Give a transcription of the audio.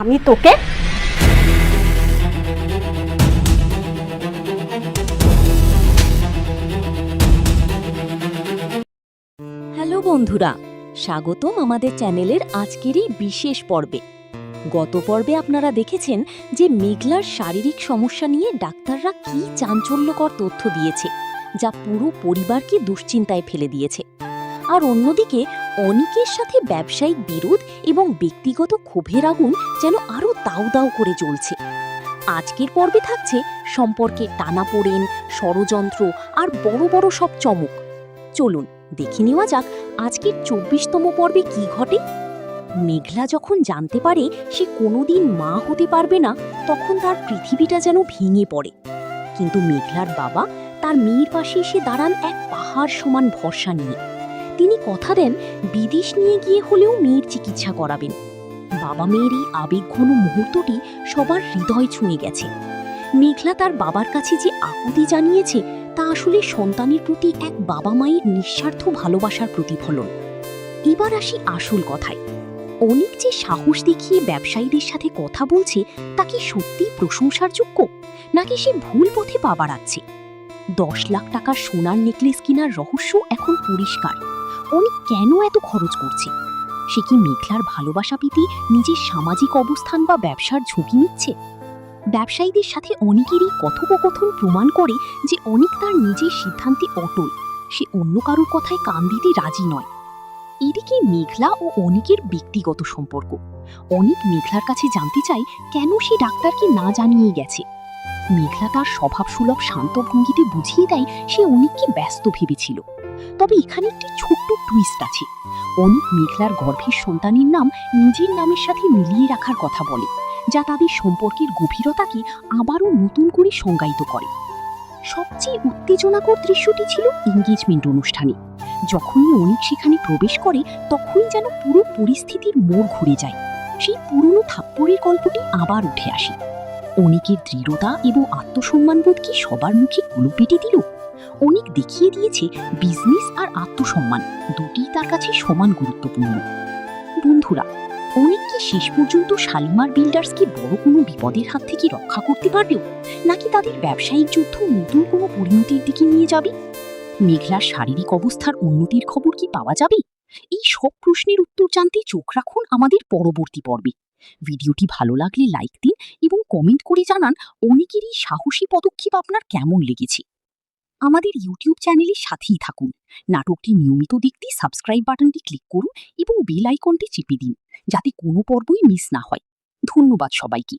আমি তোকে হ্যালো বন্ধুরা, স্বাগতম আমাদের চ্যানেলের আজকের এই বিশেষ পর্বে। গত পর্বে আপনারা দেখেছেন যে মেঘলার শারীরিক সমস্যা নিয়ে ডাক্তাররা কী চাঞ্চল্যকর তথ্য দিয়েছে, যা পুরো পরিবারকে দুশ্চিন্তায় ফেলে দিয়েছে। আর অন্যদিকে অনিকের সাথে ব্যবসায়িক বিরোধ এবং ব্যক্তিগত ক্ষোভের আগুন যেন আরও দাউ দাউ করে জ্বলছে। আজকের পর্বে থাকছে সম্পর্কে টানাপোড়েন, ষড়যন্ত্র আর বড় বড় সব চমক। চলুন দেখে নেওয়া যাক আজকের ২৪তম পর্বে কি ঘটে। মেঘলা যখন জানতে পারে সে কোনোদিন মা হতে পারবে না, তখন তার পৃথিবীটা যেন ভেঙে পড়ে। কিন্তু মেঘলার বাবা তার মেয়ের পাশে এসে দাঁড়ান এক পাহাড় সমান ভরসা নিয়ে। তিনি কথা দেন বিদেশ নিয়ে গিয়ে হলেও মেয়ের চিকিৎসা করাবেন। বাবা মেয়ের এই আবেগঘন মুহূর্তটি সবার হৃদয় ছুঁয়ে গেছে। মেঘলা তার বাবার কাছে যে আকুতি জানিয়েছে তা আসলে সন্তানের প্রতি এক বাবা মায়ের নিঃস্বার্থ ভালোবাসার প্রতিফলন। এবার আসি আসল কথায়। অনিক যে সাহস দেখিয়ে ব্যবসায়ীদের সাথে কথা বলছে তা কি সত্যি প্রশংসার যোগ্য, নাকি সে ভুল পথে পা বাড়াচ্ছে? ১০ লাখ টাকার সোনার নেকলেস কেনার রহস্য এখন পরিষ্কার। অনিক কেন এত খরচ করছে? সে কি মেঘলার ভালোবাসা পেতে নিজের সামাজিক অবস্থান বা ব্যবসার ঝুঁকি নিচ্ছে? ব্যবসায়ীদের সাথে অনিকের এই কথোপকথন প্রমাণ করে যে অনিক তার নিজের সিদ্ধান্তে অটল। সে অন্য কারোর কথায় কান দিতে রাজি নয়। এদিকে মেঘলা ও অনিকের ব্যক্তিগত সম্পর্ক। অনিক মেঘলার কাছে জানতে চায় কেন সে ডাক্তারকে না জানিয়ে গেছে। মেঘলা তার স্বভাবসুলভ শান্ত ভঙ্গিতে বুঝিয়ে দেয় সে অনিককে ব্যস্ত ভেবেছিল। তবে এখানে একটি ছোট্ট টুইস্ট আছে। অনিক মেঘলার গর্ভের সন্তানের নাম নিজের নামের সাথে মিলিয়ে রাখার কথা বলে, যা তাদের সম্পর্কের গভীরতাকে আবারও নতুন করে সংজ্ঞায়িত করে। সবচেয়ে উত্তেজনাকর দৃশ্যটি ছিল এনগেজমেন্ট অনুষ্ঠানে। যখনই অনিক সেখানে প্রবেশ করে তখনই যেন পুরো পরিস্থিতির মোড় ঘুরে যায়। সেই পুরনো থাপ্পড়ের গল্পটি আবার উঠে আসে। অনিকের দৃঢ়তা এবং আত্মসম্মানবোধ কি সবার মুখে কুলুপ পেটে দিল? অনিক দেখিয়ে দিয়েছে বিজনেস আর আত্মসম্মান দুটিই তার কাছে সমান গুরুত্বপূর্ণ। বন্ধুরা, অনিক কি শেষ পর্যন্ত শালিমার বিল্ডার্সকে বড় কোনো বিপদের হাত থেকে রক্ষা করতে পারবেও, নাকি তাদের ব্যবসায়িক যুদ্ধ নতুন কোনো পরিণতির দিকে নিয়ে যাবে? মেঘলার শারীরিক অবস্থার উন্নতির খবর কি পাওয়া যাবে? এই সব প্রশ্নের উত্তর জানতে চোখ রাখুন আমাদের পরবর্তী পর্বে। ভিডিওটি ভালো লাগলে লাইক দিন এবং কমেন্ট করে জানান অনিকের এই সাহসী পদক্ষেপ আপনার কেমন লেগেছে। আমাদের ইউটিউব চ্যানেলের সাথেই থাকুন। নাটকটি নিয়মিত দেখতে সাবস্ক্রাইব বাটনটি ক্লিক করুন এবং বেল আইকনটি চেপে দিন, যাতে কোনো পর্বই মিস না হয়। ধন্যবাদ সবাইকে।